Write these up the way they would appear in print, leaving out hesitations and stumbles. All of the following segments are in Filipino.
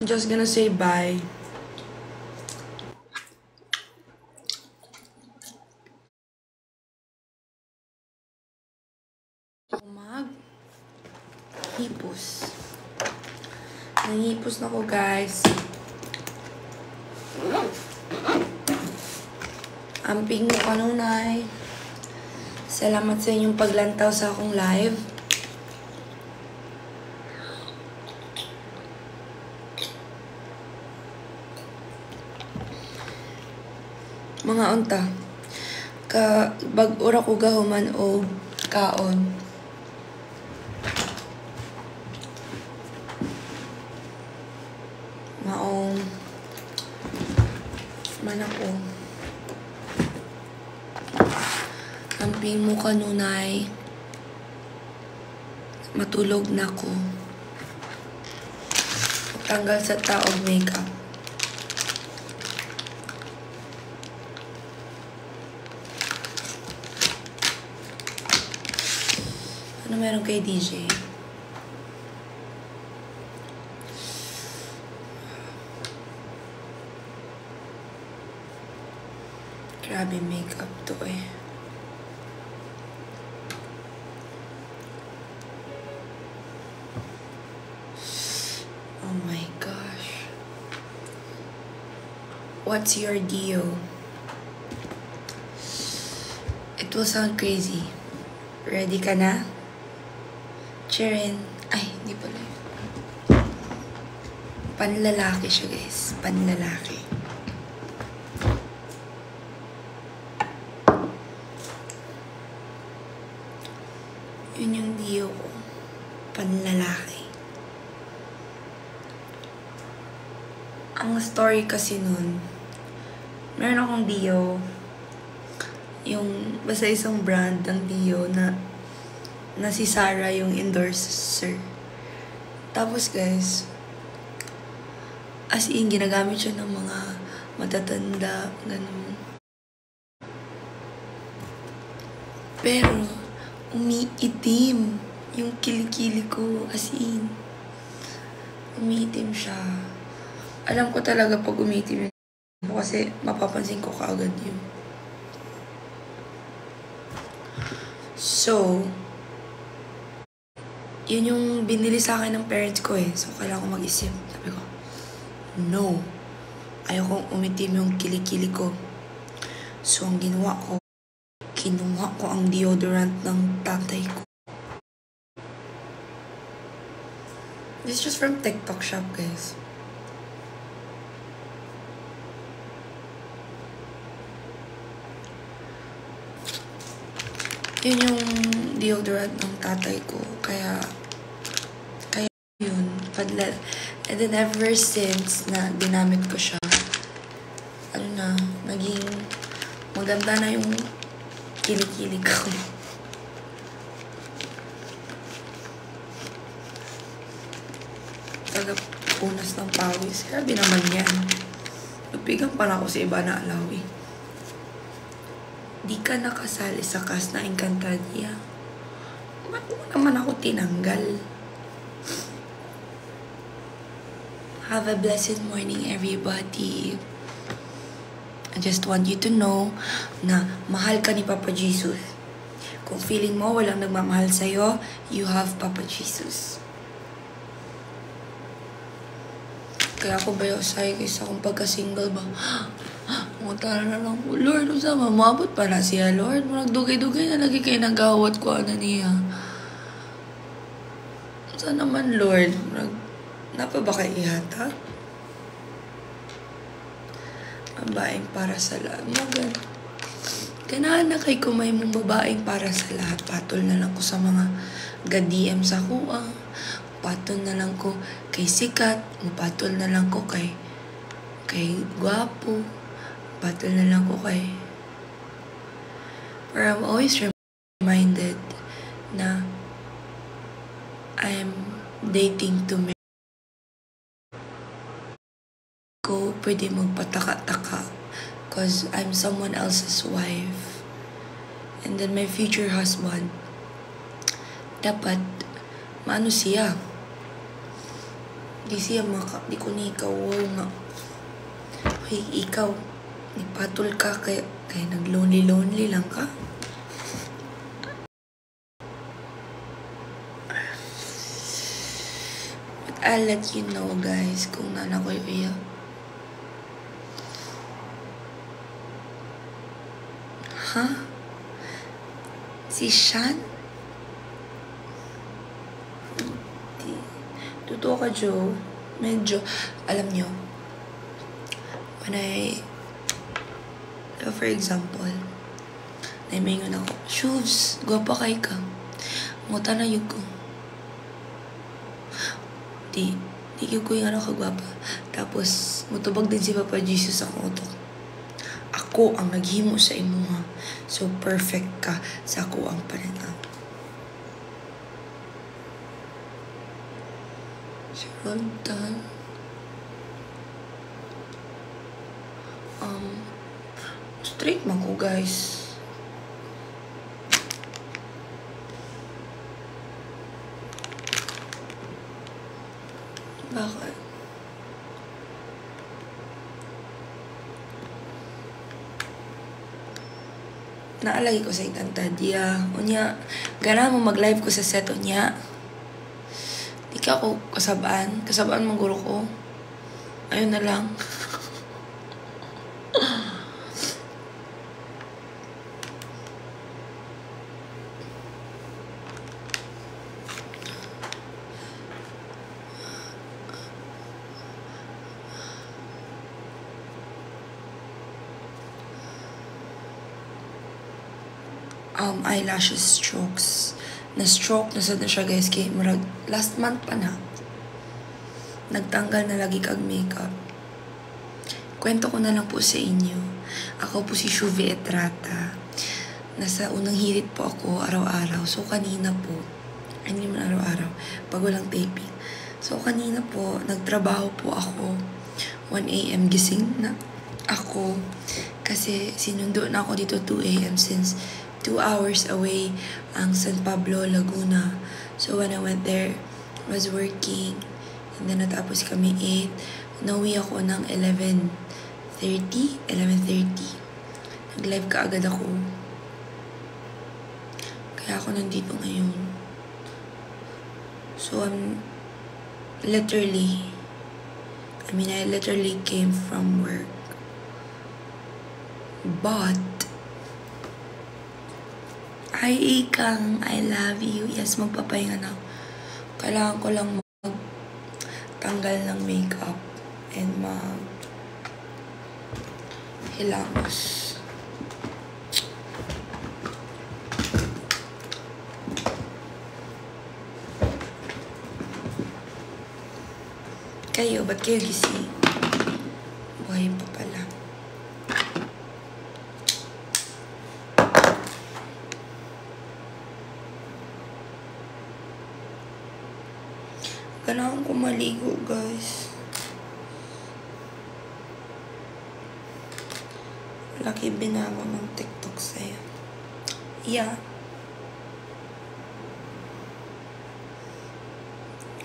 I'm just gonna say bye. Hipos. Nangipos na ko, guys. Amping mo kanunay. Salamat sa inyong paglantaw sa akong live. Mga unta. Bag-ura ko gahuman o kaon. Maong manako. Amping mo kanunay. Matulog na ko. Tanggal sa taog makeup. Ano meron kay DJ? Grabe makeup to eh. Oh my gosh. What's your deal? It will sound crazy. Ready ka na? Cherin. Ay, hindi pala. Panlalaki siya, guys. Panlalaki. Yun yung dio ko. Panlalaki. Ang story kasi nun, meron akong dio. Yung, basta isang brand ng dio na si Sarah yung endorser. Tapos guys, as in, ginagamit siya ng mga matatanda, ganun. Pero, umiitim yung kilikili ko, as in. Umiitim siya. Alam ko talaga pag umiitim yun, kasi mapapansin ko kaagad yun. So, yun yung binili sa akin ng parents ko eh. So, kailangan ko mag-isip. Sabi ko, no. Ayokong umitim yung kilikili ko. So, ang ginawa ko, kinuha ko ang deodorant ng tatay ko. This is just from TikTok shop, guys. Yun yung deodorant ng tatay ko. Kaya yun. Padlet. And then ever since na ginamit ko siya, ano na, naging maganda na yung kilikili ko. Tagapunas ng pawis. Grabe naman yan. Nagpigang pa na ako sa iba na alawi. Di ka nakasali sa cast na Encantadia. Ba't mo naman ako tinanggal? Have a blessed morning, everybody. I just want you to know na mahal ka ni Papa Jesus. Kung feeling mo walang nagmamahal sa'yo, you have Papa Jesus. Kaya ako bayosay kaysa kung pagka-single ba. Mutara na lang po, Lord, usama, maabot pa na siya, Lord. Nagdugay-dugay na lagi kayo nagawat ko, ano niya. Saan naman, Lord? Napa ba kayo ihata? Babaeng para sa lahat. Kailangan na kay kumay mong babaeng para sa lahat. Patol na lang ko sa mga ga-DM sa kuha. Patol na lang ko kay sikat. Patol na lang ko kay gwapo. Patol na lang ko kay... But I'm always reminded na I'm dating to me. Ko pwede magpataka-taka because I'm someone else's wife. And then my future husband, dapat maano siya. Di siya di ko ni ikaw. Wow nga. Hoy, ikaw. Nipatol ka kaya nag-lonely lang ka. But I'll let you know, guys, kung nana ko iya. Huh? Si Sean? Totoo ka, Joe. Medyo, alam nyo, when for example, naimingon ako, shoes, gwapa kay ka. Muta na yun ko. Di ko yung ano kagwapa. Tapos, mutubag din si Papa Jesus ako to. Ako ang naghimo sa imo ha. So, perfect ka sa ako ang pananaw. Rondan. Straight man ko, guys. Bakit? Naalagi ko sa itantadya. Unya, gana mo mag-live ko sa set unya. Di ka ako kasabaan. Kasabaan mong guro ko. Ayun na lang. Eyelashes strokes. Na-stroke na sad na siya, guys, kay murag last month pa na. Nagtanggal na lagi kag makeup. Kwento ko na lang po sa inyo. Ako po si Shuvi Etrata. Nasa unang hirit po ako araw-araw. So kanina po, hindi naman araw-araw, pag walang taping. So kanina po, nagtrabaho po ako. 1 a.m. gising na ako. Kasi sinundo na ako dito 2 a.m. since 2 hours away ang San Pablo, Laguna. So when I went there, I was working. And then natapos kami 8. Nauwi ako ng 11:30. Nag-live ka agad ako. Kaya ako nandito ngayon. So I literally came from work. But hi, Ikang. I love you. Yes, magpapahinga na ako. Kailangan ko lang magtanggal ng makeup and hilamos. Kayo, ba't kayo gising? Buhay pa pala. Kailangan ko maligo, guys. Laki binago ng TikTok sa'yo. Yeah.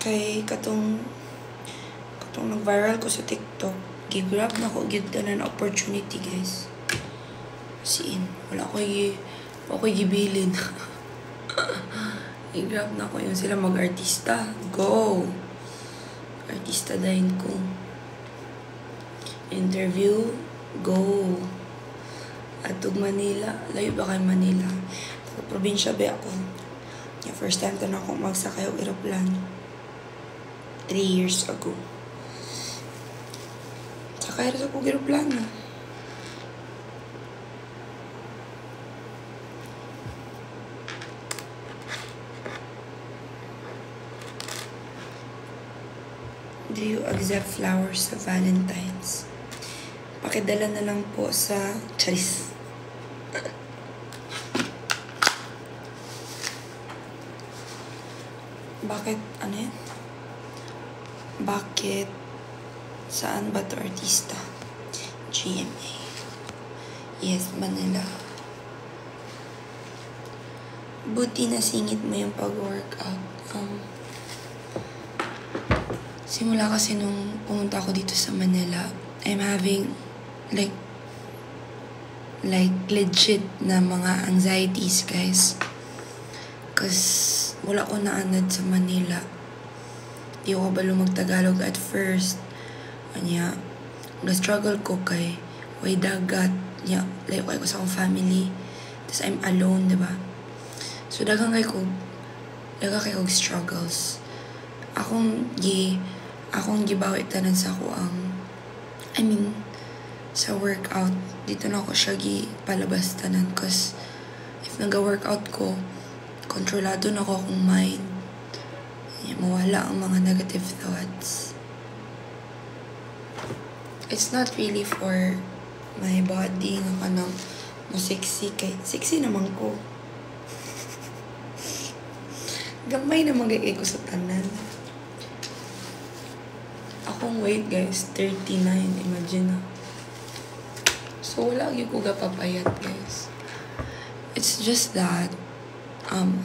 Kay katong nag-viral ko sa TikTok, gigrab na ko, gitanan opportunity, guys. Siin, wala ko gibilin. I-grab na ko yun sila mag-artista. Go! Artista dahil ko. Interview. Go! Atog Manila. Layo ba kay Manila? Sa probinsya ba ako? Yung first time to na ako magsakay o aeroplano. 3 years ago. Sakay rin ako aeroplano. Do you accept flowers sa Valentine's? Pakidala na lang po sa Charis. Bakit? Ano yan? Bakit? Saan ba to artista? GMA. Yes, Manila. Buti na singit mo yung pag-workout. Simula kasi nung pumunta ako dito sa Manila, I'm having like legit na mga anxieties, guys. Cause wala ko naanad sa Manila. Di ako balo mag-Tagalog at first. Kanya, na-struggle ko kay way dagat. Nya, like ko sa akong family. Tapos I'm alone, diba? So dagang kay ko struggles. Akong gibawi tanan sa ako sa workout. Dito na ako siya palabas tanan. Cause if naga-workout ko, kontrolado na ako akong mind. Mawala ang mga negative thoughts. It's not really for my body nga kanang sexy kay sexy naman ko. Gamay naman kay ko sa tanan. Akong weight, guys, 39. Imagine na. So, wala yung ko papayat, guys. It's just that, ang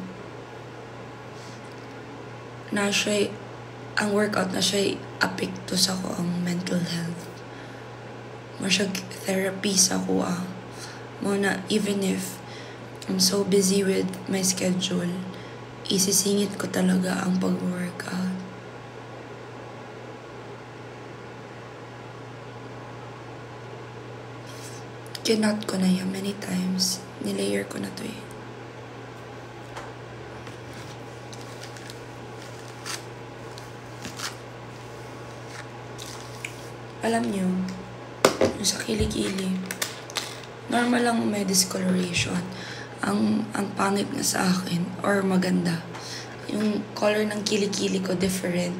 workout na siya apekto sa ko ang mental health. Masyag therapy sa ko Muna, even if I'm so busy with my schedule, isisingit ko talaga ang pag-workout. Kinat ko na yan many times. Nilayer ko na to eh. Alam nyo, yung sa kilikili, normal lang may discoloration. Ang pangit na sa akin, or maganda, yung color ng kilikili ko different.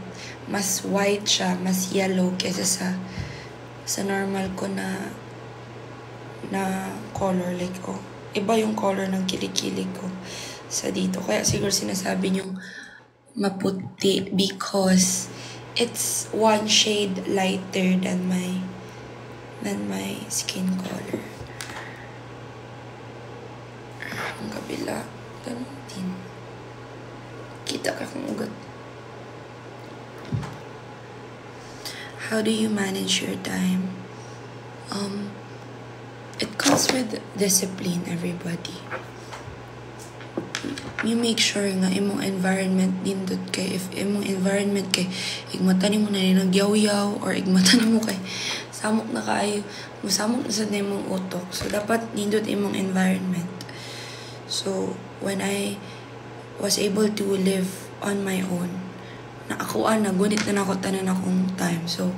Mas white siya, mas yellow kesa sa normal ko na color. Like, iba yung color ng kilikili ko sa dito. Kaya siguro sinasabi niyong maputi because it's one shade lighter than my skin color. Ang kabila, ganun din. Kita ka kung ugat. How do you manage your time? It comes with discipline, everybody. You make sure nga imong environment dindot kay, if imong environment kay igmatan mo na ni nagyaw-yaw or igmatan mo kay samok na kayo, musamok na sa imong utok. So dapat dindot imong environment. So when I was able to live on my own, naakuan na gunit na ako tanan akong time. So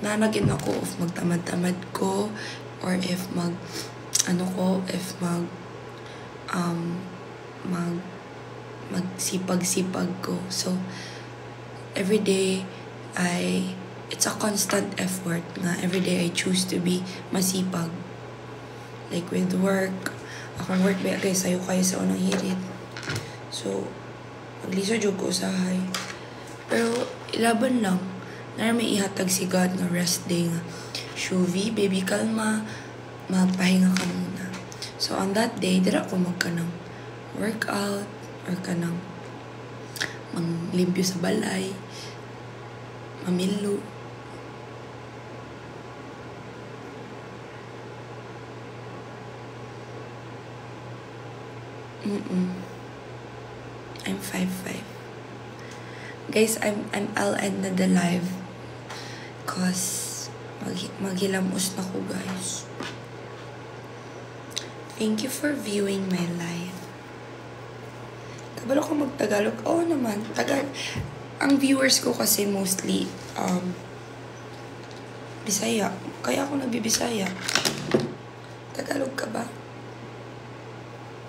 nanagin ako of magtamad-tamad ko, or if magsipag-sipag ko. So every day it's a constant effort nga. Every day I choose to be masipag. Like with work, akong work ba kay sayo kayo sa unang hirit. So magliso jud ko usahay. Pero ilaban lang. Na may ihatag si God nga rest day nga. Shuvi, baby, kalma. Magpahinga ka muna. So, on that day, dira ko magkanang workout or kanang manglimpyo sa balay, mamilo. I'm 5'5". Guys, I'll end na the live cause maghilamos na ko, guys. Thank you for viewing my live. Kabalo ko mag-Tagalog? Oo naman, ang viewers ko kasi mostly Bisaya. Kaya ako nagbibisaya. Tagalog ka ba?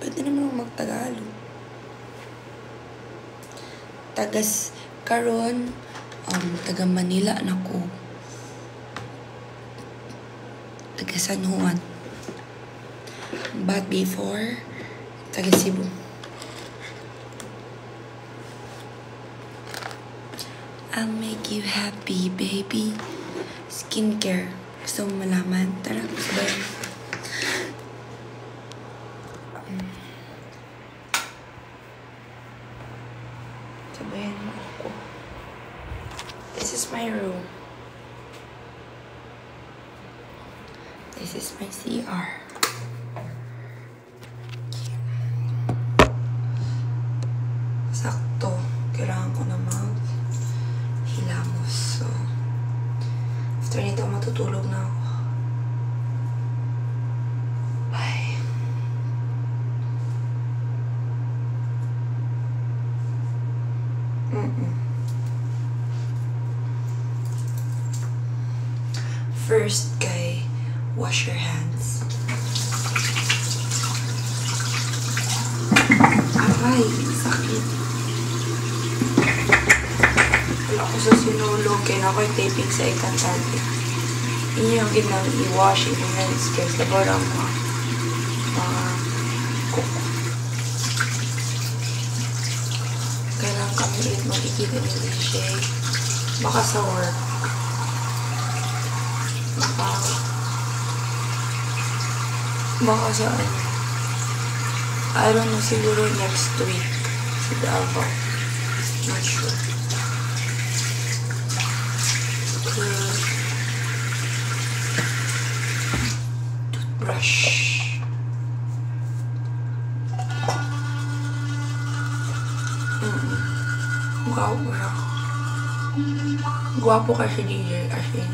Pwede naman ako mag-Tagalog. Karon, taga Manila na ko. Taga San Juan. But before, taga Cebu. I'll make you happy, baby. Skincare. Gusto mo malaman? Tara, sabayan. Sabayan mo ako. This is my CR. Sakto. Kailangan ko na hilamos. So, after nito, matutulog na ako. Bye. First, wash your hands. Aray, sakit. Wala ko sa sinulog. Kaya ako'y taping sa ikantante. Inyo yung ginang i-wash yung hands. Guys, labarang cook. Kailangan kami ulit magkikita ni DJ. Baka sa work. Baka sa I don't know, siguro next week sa Davao. Not sure. Toothbrush. Gwapo siya. Gwapo kasi DJ, as in.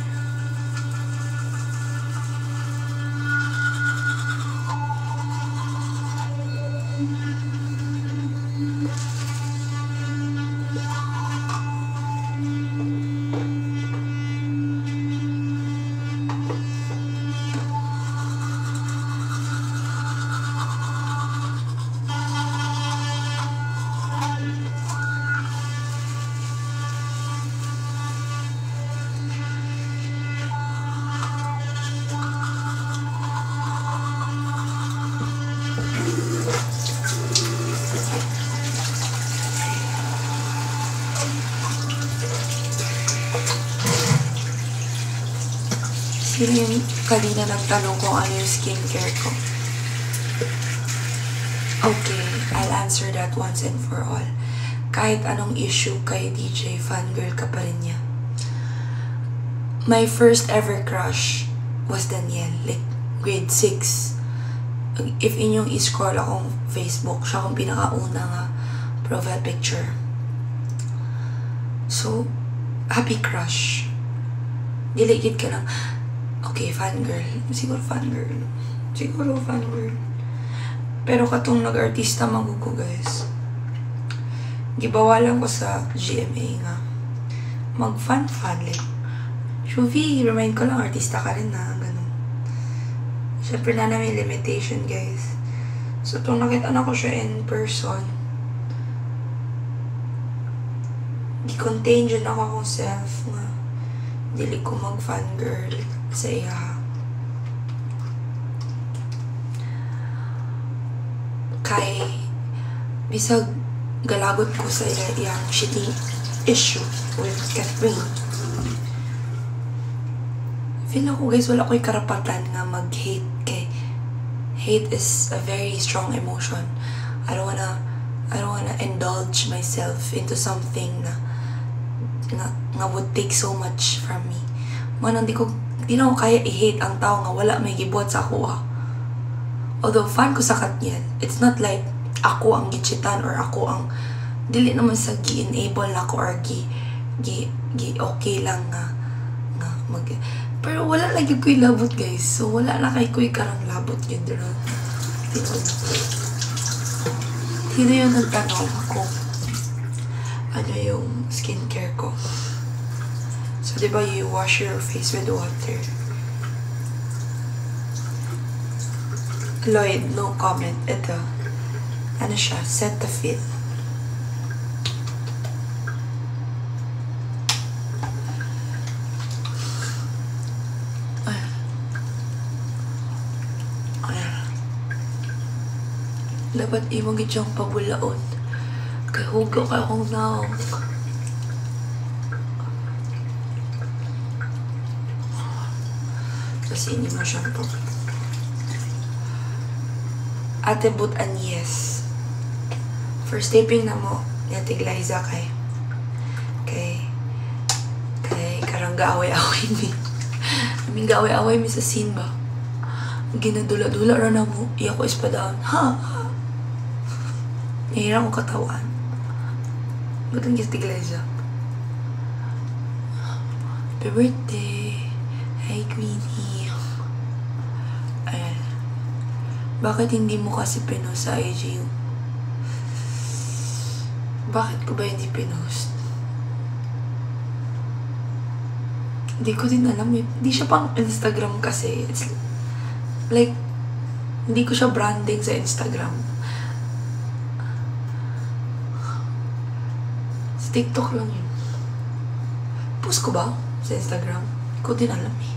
Sino yung kanina nagtanong kung ano yung skincare ko? Okay, I'll answer that once and for all. Kahit anong issue kay DJ, fangirl ka pa rin niya. My first ever crush was Daniel, like grade 6. If inyong i-scroll akong Facebook, siya akong pinakauna nga profile picture. So, happy crush. Diligid ka lang. Okay, fangirl. Siguro fangirl. Pero katong nag-artista magugo, guys. Gibawalan ko sa GMA nga. Mag-fan like. Shuvi, remind ko lang, artista ka rin na. Ganun. Siyempre na may limitation, guys. So, itong nakita na ko siya in person. Gi-contain dyan ako akong self nga. Dili ko mag-fangirl sa iya. Kay bisag galagot ko sa iyang shitty issue with Catherine. Feel ako, guys, wala ko'y karapatan nga mag-hate kay hate is a very strong emotion. I don't wanna indulge myself into something na would take so much from me. Man, di na ako kaya i-hate ang tao nga wala may gibuhat sa ako. Although fan ko sa Katniel, it's not like ako ang gichitan or ako ang dili naman sa gi-enable na ako or gi okay lang nga mag. Pero wala lagi ko'y labot, guys. So wala na kay ko'y karang labot yun doon. Sino yung nagtanong ako ano yung skincare ko? So, diba you wash your face with water? Lloyd, no comment. Ito. Ano siya? Cetaphil. Dapat imong gitsang pabulaon. Kay hugo ka akong naong. Kasi hindi mo siyang po. Ate But Agnes. First taping na mo, Ate Glyza kay karang gaaway-away mi. Aming gaaway-away mi sa scene ba? ginadula-dula ra na mo. Iya ko espadaan. Ha? Nahira ko katawan. Ba't ang gist iglesia? Happy birthday. Hi, Queenie. Ayan. Bakit hindi mo kasi pinost sa IG? Bakit ko ba hindi pinost? Hindi ko din alam eh. Hindi siya pang Instagram kasi. It's like, hindi ko siya branding sa Instagram. Sa TikTok lang yun. Post ko ba sa Instagram? Hindi ko din alam eh.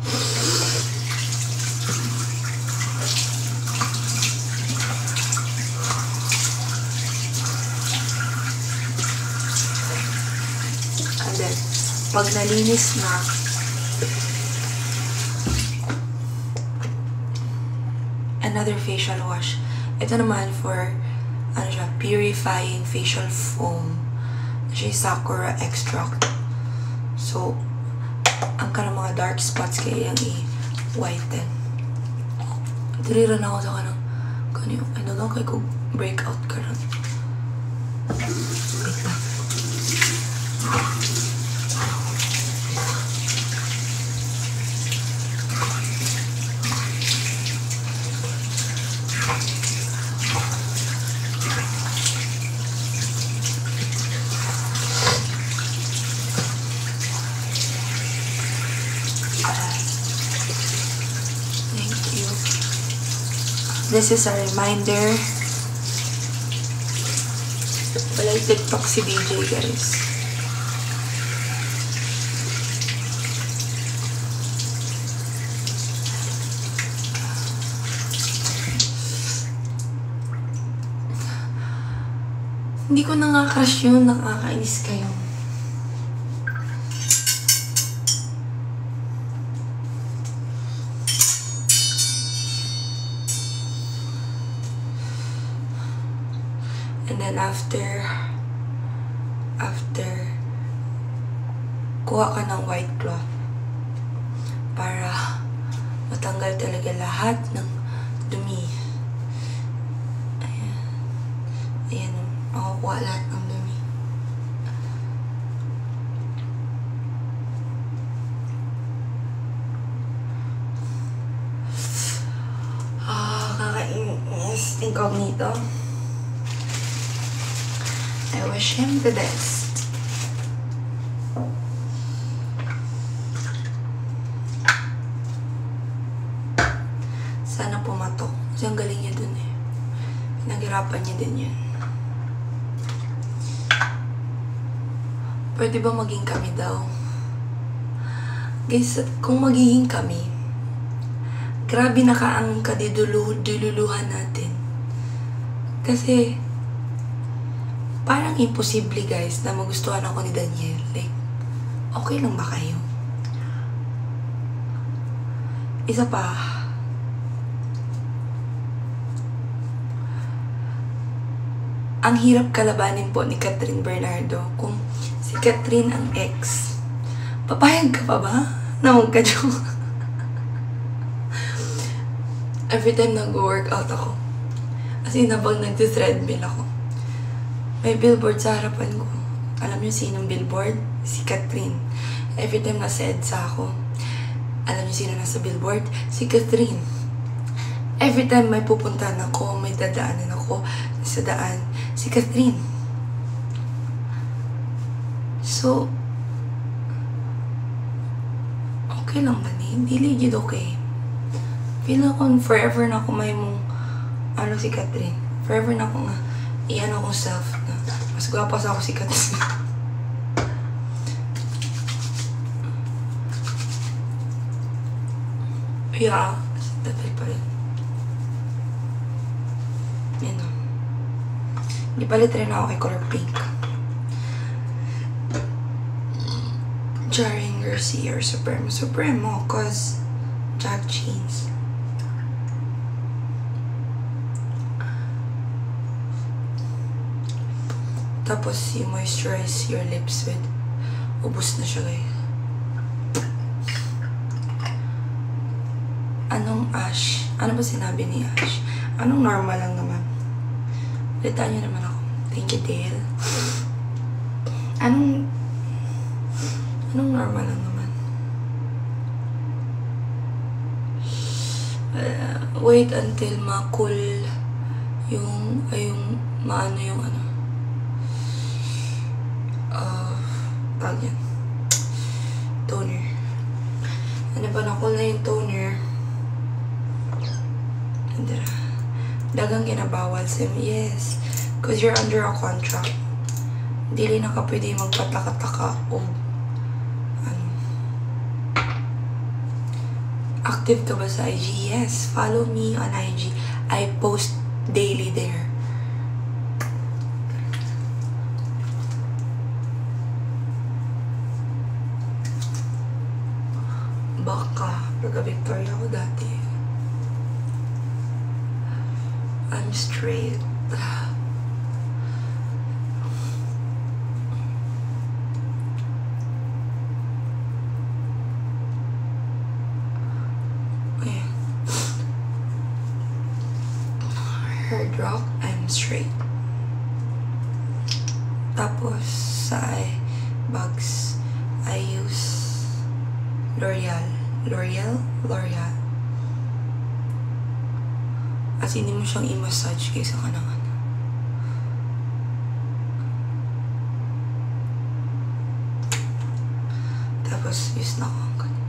And then, pag nalinis na, another facial wash. Ito naman for, ano siya, purifying facial foam. Siya yung Sakura extract. So, ang kanang mga dark spots kaya yung i-whiten. Diriran ako sa kanang, kanyo, ano lang kayo kung breakout ka rin. Wait lang. This is a reminder. Walay TikTok si DJ, guys. Hindi ko nakakrush yun. Nakakainis kayo. And then after kuha ka ng white cloth para matanggal talaga lahat ng dumi. Ayan. Ayan. Makukuha lahat ng dumi. Kakainis. Incognito. I wish him the best. Sana pumatok. Kasi ang galing niya dun eh. Pinaghirapan niya din yun. Pwede ba maging kami daw? Guys, kung magiging kami, grabe na ka ang kadidululuhan natin. Kasi, parang imposible guys na magustuhan ako ni Daniel. Like, okay lang ba kayo? Isa pa, ang hirap kalabanin po ni Catherine Bernardo. Kung si Catherine ang ex, papayag ka pa ba na magka-joke? Every time nag-workout ako, as in habang nag-threadmill ako, may billboard sa harapan ko. Alam niyo sinong billboard? Si Catherine. Every time nasa EDSA ako, alam niyo sino nasa billboard? Si Catherine. Every time may pupuntahan ako, may dadaanan ako sa daan, si Catherine. So, okay lang ba ni? Hindi legit okay. Feel ako forever na ako may mong, si Catherine. Forever na ako nga, iyan akong self na mas gwapas ako si Catherine. Yeah, tatay pa rin. Yan o. Di palit rin ako kay color pink. Jarring Garcia or Supremo cause Jack Jeans. Tapos, you moisturize your lips with, ubos na siya guys. Anong ash? Ano ba sinabi ni Ash? Anong normal lang naman? Balitaan niyo naman ako. Thank you, Dale. Anong normal lang naman? Wait until ma-cool yung maano yung ano. Tawag yan. Toner. Ano ba, na-cool na yung toner? Andara. Dagang kinabawal sa yes. Because you're under a contract. Dili na ka pwede magpataka-taka o ano. Active ka ba sa IG? Yes. Follow me on IG. I post daily there. Baka. Taga-Victoria ako dati. I'm straight. Hard rock, I'm straight. Tapos sa bags, I use L'Oreal. As hindi mo siyang i-massage kaysa ka ng ano. Tapos use na ko ang ganyan.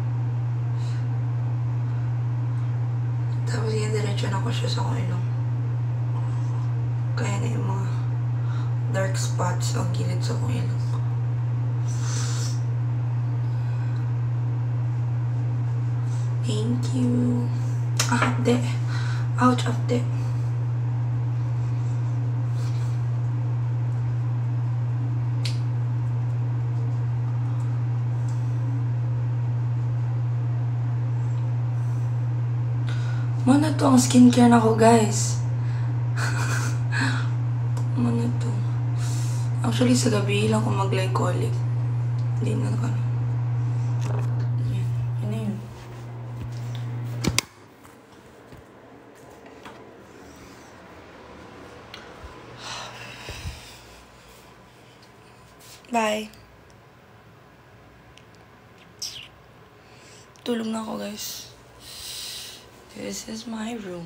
Tapos yan, diretso na ko siya sa kung ilong. Kaya na yung mga dark spots ang gilid sa kong ilong. Thank you. Update. Ouch, update. Mana to ang skincare na ko, guys. Mana to. Actually, sa gabi lang ko mag-glycolic. Hindi na ka. Yan na yun. Bye. Tulog na ako, guys. This is my room.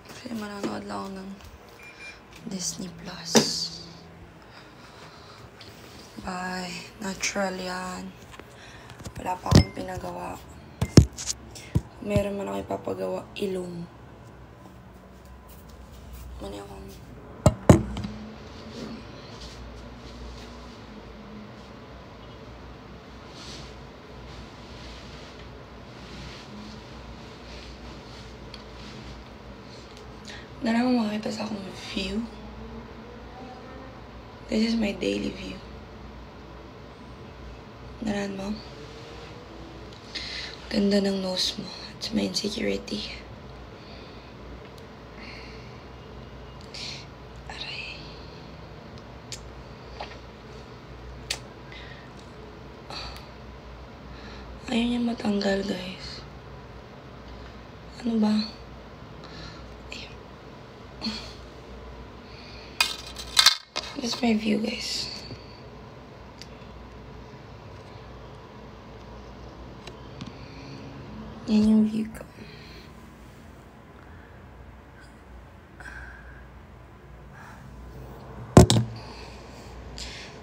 Kasi mananood lang ako ng Disney Plus. Bye. Natural yan. Wala pa akong pinagawa. Meron man ako ipapagawa, ilong. Mani akong Narang makakita sa akong view. This is my daily view. Naran mo? Ganda ng nose mo. It's my insecurity. Aray. Ayaw niya matanggal, guys. Ano ba? This is my view, guys. Yan yung view ko.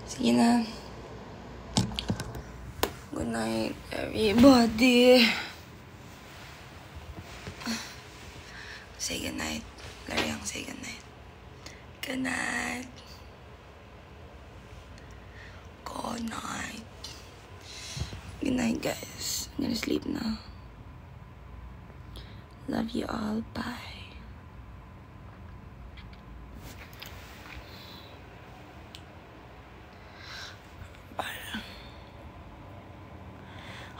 Sige na. Good night, everybody. Say good night. Laryang, say good night. Good night. Good night. Good night, guys. I'm gonna sleep now. Love you all. Bye. Bye.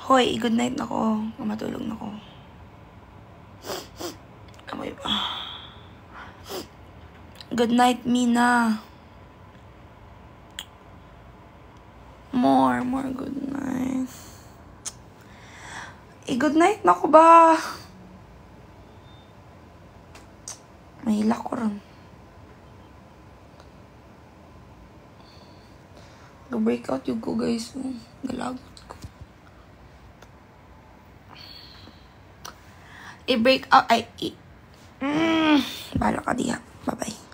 Hoy, good night na ko. Matulog na ko. Amoy ba? Good night, Mina. More good night. good night na ko ba? Mahila ko rin. Breakout yung ko guys. Galagot ko. I-break out. Bala ka diha. Bye-bye.